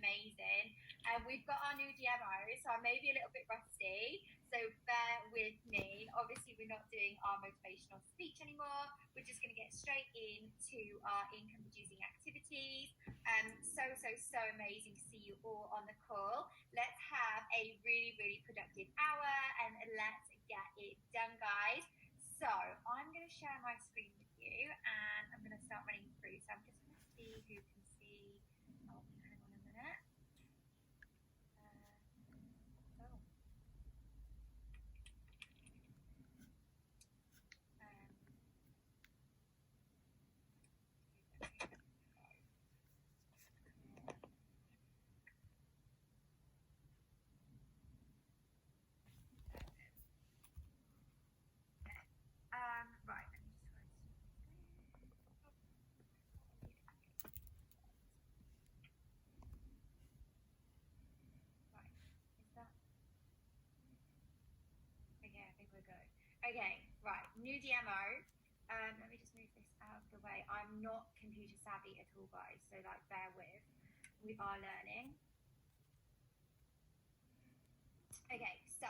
amazing. And we've got our new DMO, so I may be a little bit rusty, so bear with me. Obviously, we're not doing our motivational speech anymore. We're just going to get straight into our income-producing activities. So amazing to see you all on the call. Let's have a really, really productive hour, and let's get it done, guys. So I'm going to share my screen with you, and I'm going to start running through. So I'm just going to see who can see. Oh, hang on a minute. Right, let me just try to right, is that okay? I think we're good. Okay, right, new DMO. Let me just move this out of the way. I'm not computer savvy at all, guys, so like bear with. We are learning. Okay, so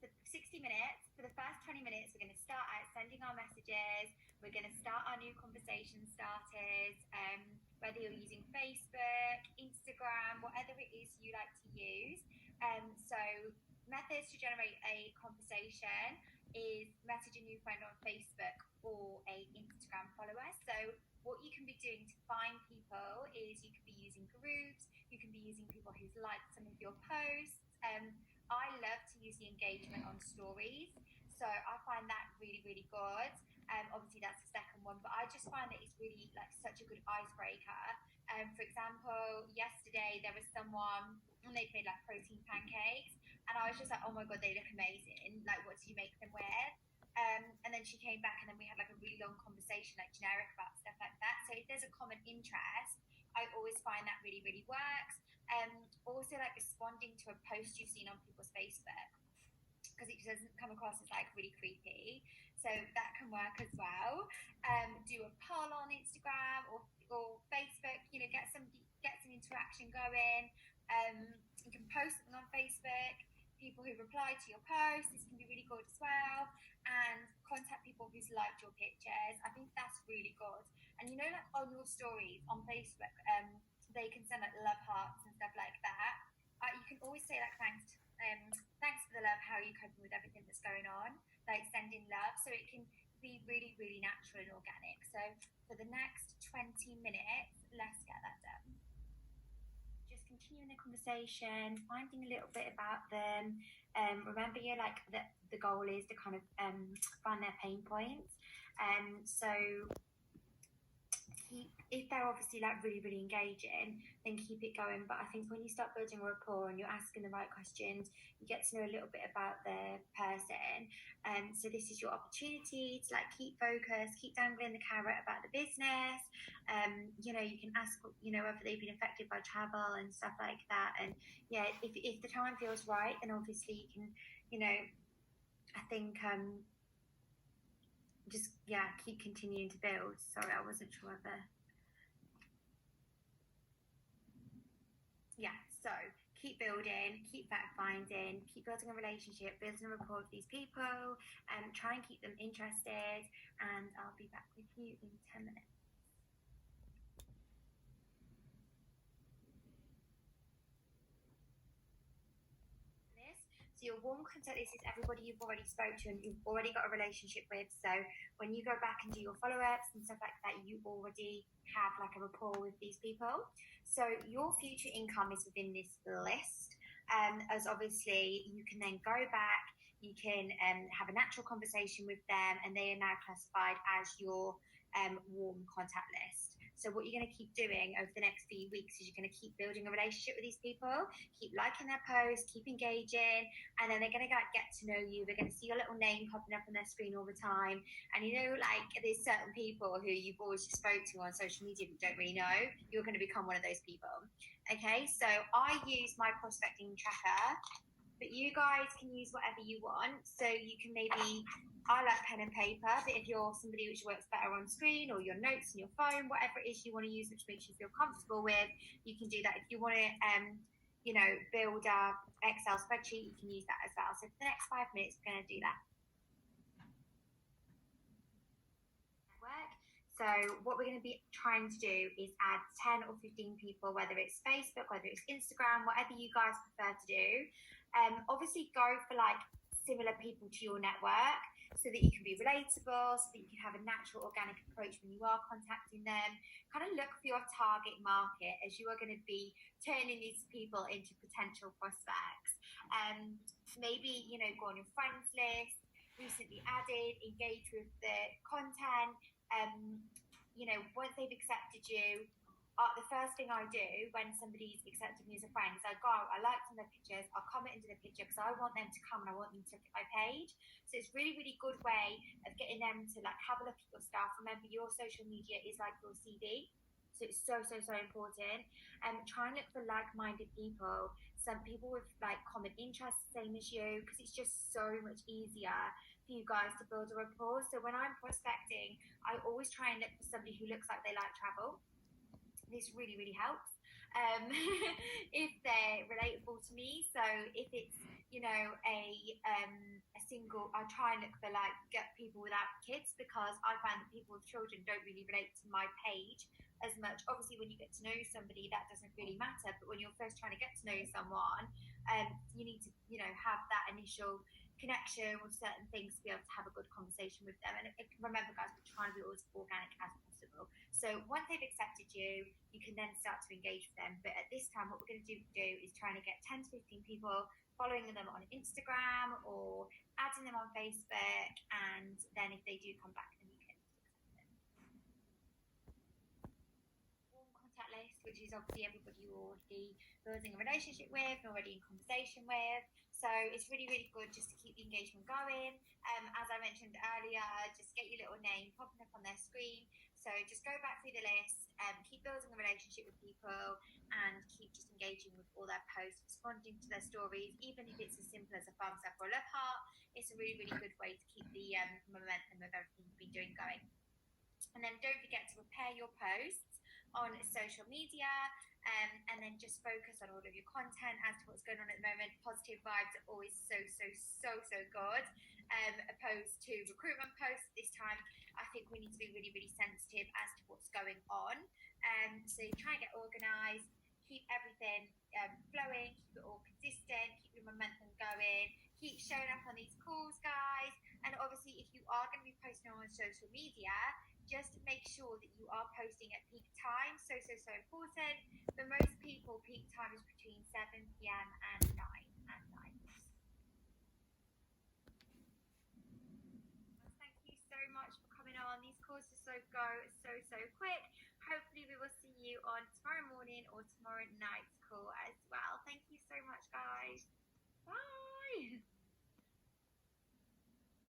for 60 minutes, for the first 20 minutes, we're going to start out sending our messages. We're going to start our new conversation starters, whether you're using Facebook, Instagram, whatever it is you like to use. So methods to generate a conversation is message a new friend on Facebook or a Instagram follower. So what you can be doing to find people is you can be using groups, you can be using people who've liked some of your posts. I love to use the engagement on stories, so I find that really, really good. Obviously that's the second one, but I just find that it's really like such a good icebreaker. For example, yesterday there was someone and they made like protein pancakes, and I was just like, oh my god, they look amazing. Like, what did you make them with? And then she came back, and then we had like a really long conversation, like generic about stuff like that. So if there's a common interest, I always find that really, really works. Also like responding to a post you've seen on people's Facebook, because it doesn't come across as like really creepy. So that can work as well. Do a poll on Instagram or Facebook, you know, get some interaction going. You can post something on Facebook, people who reply to your post, this can be really good as well. And contact people who's liked your pictures. I think that's really good. And you know, like on your stories on Facebook, they can send like love hearts and stuff like that. You can always say like thanks for the love, how are you coping with everything that's going on, like sending love, so it can be really, really natural and organic. So for the next 20 minutes, let's get that done. Just continuing the conversation, finding a little bit about them. Remember, like the goal is to kind of find their pain points. So if they're obviously like really, really engaging, then keep it going. But I think when you start building a rapport and you're asking the right questions, you get to know a little bit about the person. So this is your opportunity to like keep focused, keep dangling the carrot about the business. You know, you can ask, you know, whether they've been affected by travel and stuff like that. And yeah, if the time feels right, then obviously you can, you know, I think just keep continuing to build. Sorry, I wasn't sure whether. So keep building, keep fact finding, keep building a relationship, building a rapport with these people, and try and keep them interested. And I'll be back with you in 10 minutes. Your warm contact list is everybody you've already spoke to and you've already got a relationship with. So when you go back and do your follow-ups and stuff like that, you already have like a rapport with these people. So your future income is within this list. As obviously you can then go back, you can have a natural conversation with them, and they are now classified as your warm contact list. So what you're going to keep doing over the next few weeks is you're going to keep building a relationship with these people, keep liking their posts, keep engaging, and then they're going to get to know you. They're going to see your little name popping up on their screen all the time. And you know, like there's certain people who you've always just spoke to on social media but don't really know. You're going to become one of those people. Okay, so I use my prospecting tracker but you guys can use whatever you want. So you can maybe, I like pen and paper, but if you're somebody which works better on screen, or your notes on your phone, whatever it is you want to use which makes you feel comfortable with, you can do that. If you want to build a Excel spreadsheet, you can use that as well. So for the next 5 minutes, we're going to do that. So what we're going to be trying to do is add 10 or 15 people, whether it's Facebook, whether it's Instagram, whatever you guys prefer to do. Obviously go for like similar people to your network so that you can be relatable, so that you can have a natural organic approach when you are contacting them. Kind of look for your target market, as you are going to be turning these people into potential prospects. Maybe, go on your friends list, recently added, engage with the content. Once they've accepted you, the first thing I do when somebody's accepted me as a friend is I go, I like some of their pictures, I'll comment into the picture because I want them to come and I want them to look at my page. So it's really, really good way of getting them to like have a look at your stuff. Remember, your social media is like your CV. So it's so, so, so important. Try and look for like-minded people, some people with like common interests, same as you, because it's just so much easier for you guys to build a rapport. So when I'm prospecting, I always try and look for somebody who looks like they like travel. This really, really helps. If they're relatable to me. So if it's, a single, I try and look for like get people without kids, because I find that people with children don't really relate to my page as much. Obviously, when you get to know somebody, that doesn't really matter. But when you're first trying to get to know someone, you need to, have that initial connection with certain things to be able to have a good conversation with them. And remember, guys, we're trying to be as organic as possible. So once they've accepted you, you can then start to engage with them. But at this time, what we're going to do is trying to get 10 to 15 people, following them on Instagram or adding them on Facebook. And then if they do come back, then you can accept them. Warm contact list, which is obviously everybody you're already building a relationship with and already in conversation with. So it's really, really good just to keep the engagement going. As I mentioned earlier, just get your little name popping up on their screen. So just go back through the list, keep building a relationship with people, and keep just engaging with all their posts, responding to their stories, even if it's as simple as a thumbs up or a love heart. It's a really, really good way to keep the momentum of everything you've been doing going. And then don't forget to prepare your posts on social media, and then just focus on all of your content as to what's going on at the moment. Positive vibes are always so, so, so, so good. Opposed to recruitment posts this time, I think we need to be really, really sensitive as to what's going on. So try and get organised, keep everything flowing, keep it all consistent, keep your momentum going, keep showing up on these calls, guys. And obviously, if you are going to be posting on social media, just make sure that you are posting at peak time. So, so, so important. For most people, peak time is between 7 p.m. and 9 at night. Thank you so much for coming on. These calls just so quick. Hopefully we will see you on tomorrow morning or tomorrow night's call as well.